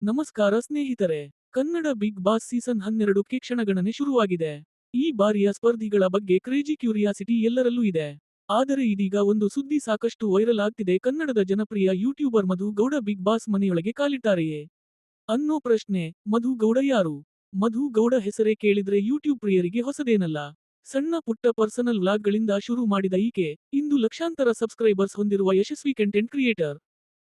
ನಮಸ್ಕಾರ ಸ್ನೇಹಿತರೆ. Kannada big Boss season 12ಕ್ಕೆ ಕ್ಷಣಗಣನೆ ಶುರುವಾಗಿದೆ. ಈ ಬಾರಿಯ ಸ್ಪರ್ಧಿಗಳ ಬಗ್ಗೆ ಕ್ರೇಜಿ ಕ್ಯೂರಿಯಾಸಿಟಿ ಎಲ್ಲರಲ್ಲೂ ಇದೆ. ಆದರೆ ಇದೀಗ ಒಂದು ಸುದ್ದಿ ಸಾಕಷ್ಟು ವೈರಲ್ ಆಗ್ತಿದೆ. ಕನ್ನಡದ ಜನಪ್ರಿಯ ಯೂಟ್ಯೂಬರ್ ಮಧು ಗೌಡ ಬಿಗ್ ಬಾಸ್ ಮನೆಯೊಳಗೆ ಕಾಲಿಟ್ಟಾರೆಯೇ ಅನ್ನೋ ಪ್ರಶ್ನೆ. ಮಧು ಗೌಡ ಯಾರು? ಮಧು ಗೌಡ ಹೆಸರೇ ಕೇಳಿದ್ರೆ ಯೂಟ್ಯೂಬ್ ಪ್ರಿಯರಿಗೆ ಹೊಸದೇನಲ್ಲ. ಸಣ್ಣ ಪುಟ್ಟ ಪರ್ಸನಲ್ ವ್ಲಾಗ್ಗಳಿಂದ ಶುರು ಮಾಡಿದ ಈಕೆ, ಇಂದು ಲಕ್ಷಾಂತರ ಸಬ್ಸ್ಕ್ರೈಬರ್ಸ್ ಹೊಂದಿರುವ ಯಶಸ್ವಿ ಕಂಟೆಂಟ್ ಕ್ರಿಯೇಟರ್.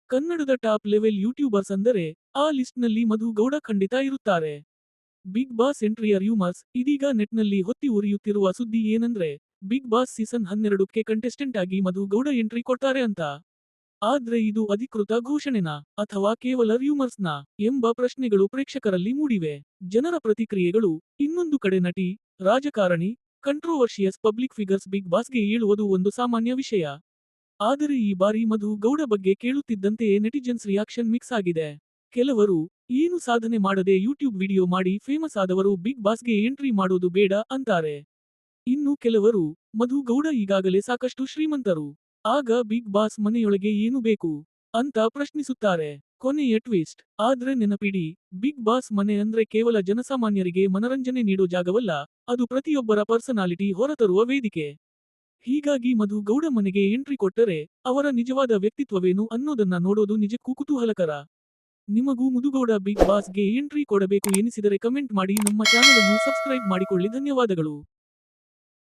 ಕನ್ನಡದ ಟಾಪ್ ಲೆವೆಲ್ ಯೂಟ್ಯೂಬರ್ಸ್ ಅಂದರೆ, ಆ ಲಿಸ್ಟ್ನಲ್ಲಿ ಮಧು ಗೌಡ ಖಂಡಿತ ಇರುತ್ತಾರೆ. ಬಿಗ್ ಬಾಸ್ ಎಂಟ್ರಿಯ ರ್ಯೂಮರ್ಸ್. ಇದೀಗ ನೆಟ್ನಲ್ಲಿ ಹೊತ್ತಿ ಉರಿಯುತ್ತಿರುವ ಸುದ್ದಿ ಏನಂದ್ರೆ, ಬಿಗ್ ಬಾಸ್ ಸೀಸನ್ 12ಕ್ಕೆ ಕಂಟೆಸ್ಟೆಂಟ್ ಆಗಿ ಮಧು ಗೌಡ ಎಂಟ್ರಿ ಕೊಡ್ತಾರೆ ಅಂತ. ಆದ್ರೆ ಇದು ಅಧಿಕೃತ ಘೋಷಣೆನಾ, ಅಥವಾ ಕೇವಲ ರ್ಯೂಮರ್ಸ್ನಾ ಎಂಬ ಪ್ರಶ್ನೆಗಳು ಪ್ರೇಕ್ಷಕರಲ್ಲಿ ಮೂಡಿವೆ. ಜನರ ಪ್ರತಿಕ್ರಿಯೆಗಳು. ಇನ್ನೊಂದು ಕಡೆ ನಟಿ, ರಾಜಕಾರಣಿ, ಕಂಟ್ರೋವರ್ಷಿಯಸ್ ಪಬ್ಲಿಕ್ ಫಿಗರ್ಸ್ ಬಿಗ್ ಬಾಸ್ಗೆ ಏಳುವುದು ಒಂದು ಸಾಮಾನ್ಯ ವಿಷಯ. ಆದರೆ ಈ ಬಾರಿ ಮಧು ಗೌಡ ಬಗ್ಗೆ ಕೇಳುತ್ತಿದ್ದಂತೆಯೇ ನೆಟಿಜನ್ಸ್ ರಿಯಾಕ್ಷನ್ ಮಿಕ್ಸ್ ಆಗಿದೆ. ಕೆಲವರು, ಏನು ಸಾಧನೆ ಮಾಡದೆ ಯೂಟ್ಯೂಬ್ ವಿಡಿಯೋ ಮಾಡಿ ಫೇಮಸ್ ಆದವರು ಬಿಗ್ ಬಾಸ್ಗೆ ಎಂಟ್ರಿ ಮಾಡೋದು ಬೇಡ ಅಂತಾರೆ. ಇನ್ನು ಕೆಲವರು, ಮಧು ಗೌಡ ಈಗಾಗಲೇ ಸಾಕಷ್ಟು ಶ್ರೀಮಂತರು, ಆಗ ಬಿಗ್ ಬಾಸ್ ಮನೆಯೊಳಗೆ ಏನು ಬೇಕು ಅಂತ ಪ್ರಶ್ನಿಸುತ್ತಾರೆ. ಕೊನೆಯ ಟ್ವಿಸ್ಟ್. ಆದ್ರೆ ನೆನಪಿಡಿ, ಬಿಗ್ ಬಾಸ್ ಮನೆ ಅಂದ್ರೆ ಕೇವಲ ಜನಸಾಮಾನ್ಯರಿಗೆ ಮನರಂಜನೆ ನೀಡೋ ಜಾಗವಲ್ಲ, ಅದು ಪ್ರತಿಯೊಬ್ಬರ ಪರ್ಸನಾಲಿಟಿ ಹೊರತರುವ ವೇದಿಕೆ. ಹೀಗಾಗಿ ಮಧು ಗೌಡ ಮನೆಗೆ ಎಂಟ್ರಿ ಕೊಟ್ಟರೆ, ಅವರ ನಿಜವಾದ ವ್ಯಕ್ತಿತ್ವವೇನು ಅನ್ನೋದನ್ನ ನೋಡೋದು ನಿಜಕ್ಕೂ ಕುತೂಹಲಕರ. ನಿಮಗೂ ಮುದುಗೌಡ ಬಿಗ್ ಬಾಸ್ಗೆ ಎಂಟ್ರಿ ಕೊಡಬೇಕು ಎನಿಸಿದರೆ ಕಮೆಂಟ್ ಮಾಡಿ. ನಮ್ಮ ಚಾನಲ್ ಅನ್ನು ಸಬ್ಸ್ಕ್ರೈಬ್ ಮಾಡಿಕೊಳ್ಳಿ. ಧನ್ಯವಾದಗಳು.